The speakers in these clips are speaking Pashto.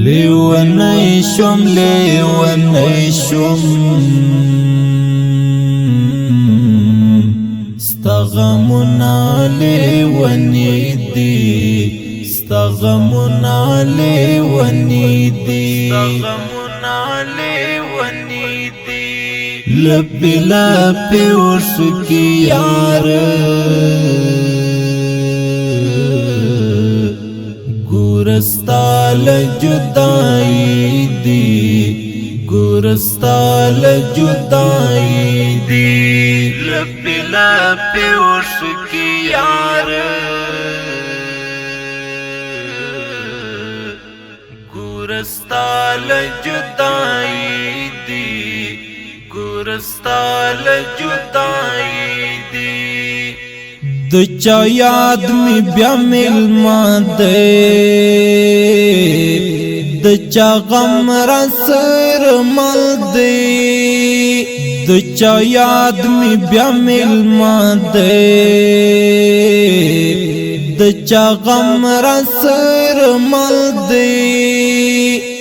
لیونی شم ستا غمونا لیونی دی لپی لپی ورشکی یار گورستال جدائی دی لپی لپی ورشکی یار گورستال جدائی دی دچا یاد می بیا ملما دے دچا غم را سر مل دے دچا یاد می بیا ملما دے دچا غم را سر مل دے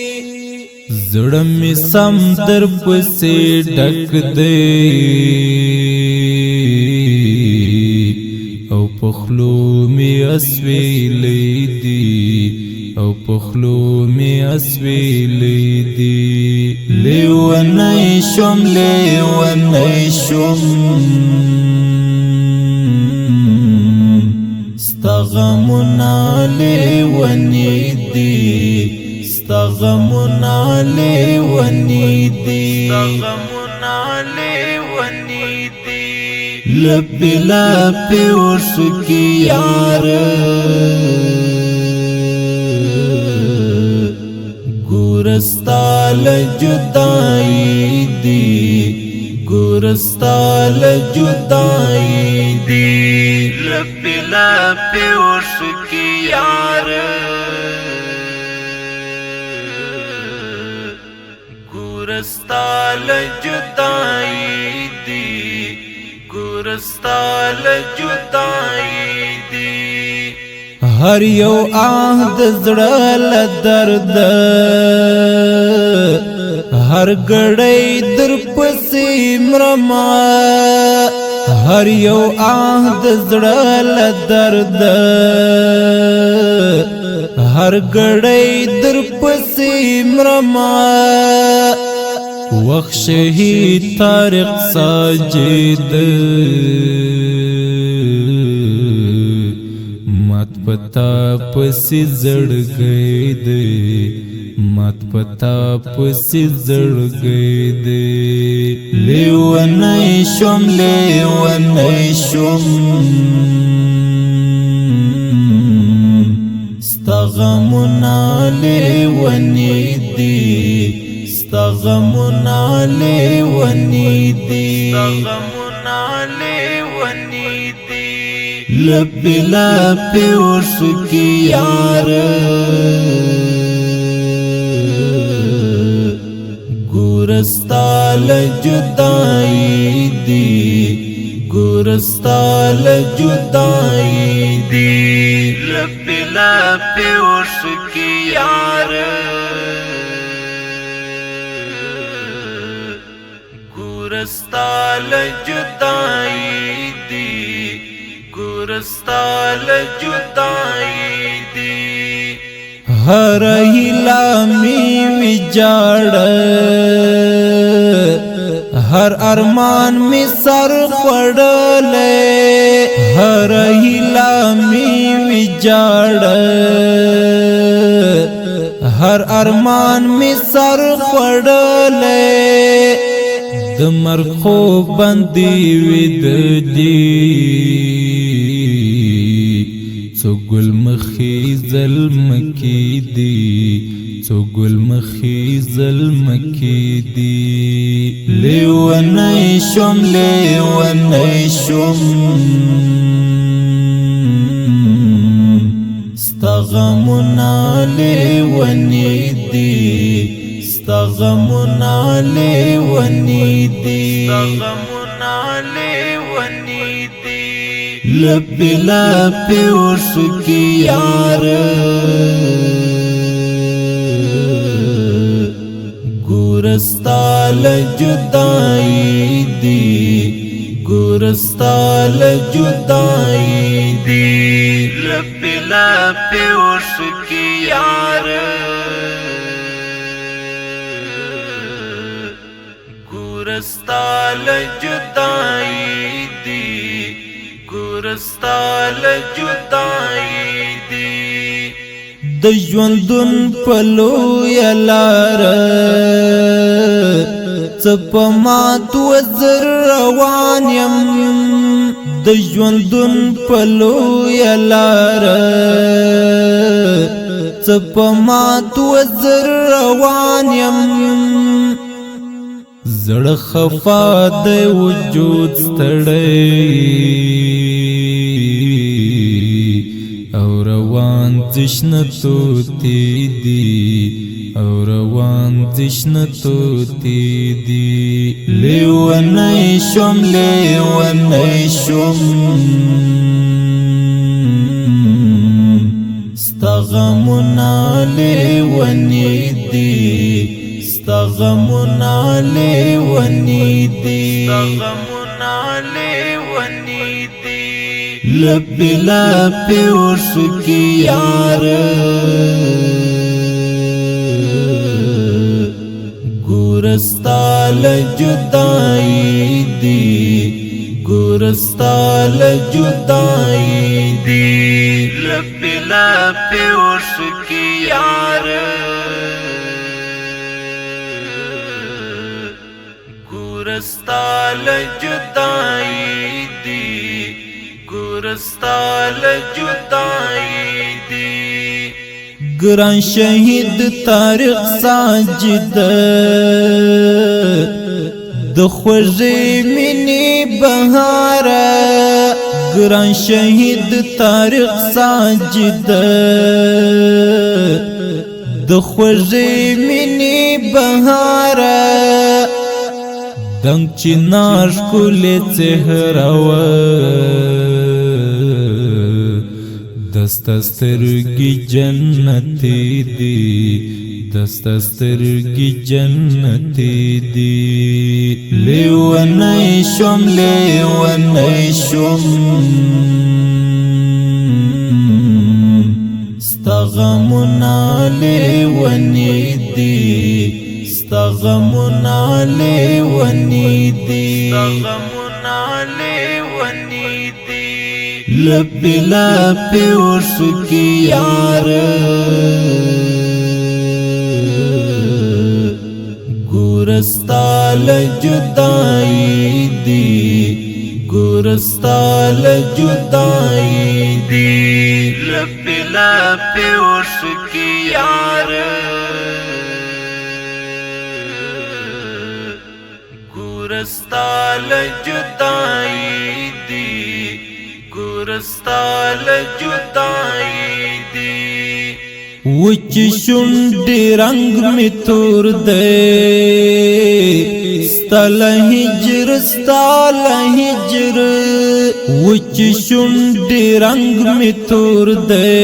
زړه می سم در پسې ډک دی او پخلو می اسویلې دی لیونی شم ستا غمونا لیونی دی لپی لپی ورشکی یار گورستال جدائی دی لپی لپی ورشکی یار گورستال جدائی دی هر یو آه د زړه له درد هر ګړی در پسې مرما هر یو آه د زړه له درد هر ګړی در پسې مرما وخت شهید طارق ساجد مات پتا پسی زړګی دی لیونی شم ستا غمونا لیونی دی لپی لپی ورشکی یار گورستال جدائی دی لپی لپی ورشکی یار گورستال جدائی دی ہر ہیلا می وجاڑ ہر ارمان می سر پڑلے ہر ہیلا می وجاڑ ہر ارمان می سر پڑلے دمر خوب بندی ود دی سو گل مخی ظلم کی دی لیونی شم ستا غمونا لیونی دی لپی لپی ورشکی یار ګورستال جدائی دی ګورستال جدائی دی لپی لپی ورسکی یار ګورستال جدائی دی ګورستال جدائی دی د ژوندون په لویه لاره څه په مات وزر روان یم د ژوندون په لویه لاره څه په مات وزر روان یم زړه خفا د وجود ستړی او روان تشنتو تیدی او روان تشنتو تیدی لیونی شم لیونی شم ستغمنا لیونی دی ستغمنا لیونی دی ستغمنا لیونی دی لپی لپی ورسکی یار ګورستال جدائی دی ګورستال جدائی دی لپی لپی ورسکی یار ګورستال جدائی دی ګورستال جدائی دی ګران شهید طارق ساجد د خوږې مینې بهار ګران شهید طارق ساجد د خوږې مینې بهار دنګ چنار ښکلې څهره دستا سترگی جنتی دی دستا سترگی جنتی دی لیونی شم لیونی شم ستغمنا لیونی دی ستغمنا لیونی دی ستغمنا لیونی دی لپی لپی ورسکی یار ګورستال جدائی دی ګورستال جدائی دی لپی لپی ورسکی یار ګورستال جدائی دی ګورستال جدائی دی وچ شونډې رنگ می تور دی ستل هجر ستل هجر وچ شونډې رنگ می تور دی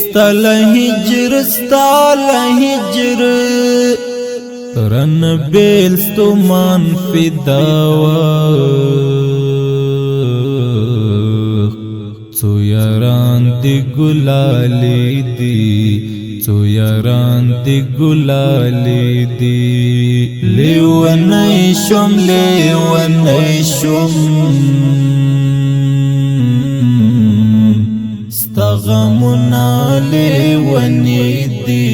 ستل هجر ستل هجر رن بیل ستومان فداوا څو یاران دی ګلالی دی څو یاران دی ګلالی دی لیونی شم لیونی شم ستغمنا لیونی دی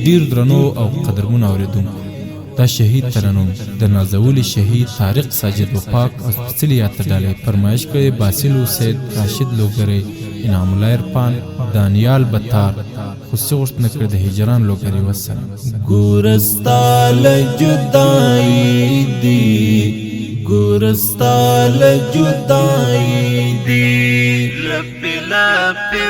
ډیر درنو او قدرمن اوریدونکو دا شهید ترنم د نازولی شهید طارق ساجد و پاک او سپیڅلي یاد ته ډالۍ فرمایش کوي باسلو سید راشد لوګری انعام الله عرفان دانیال بطار خصوصي غوښتنه کړې د هجران لوګری وسلام ګورستال جدائی دی ګورستال جدائی دی لپی لپی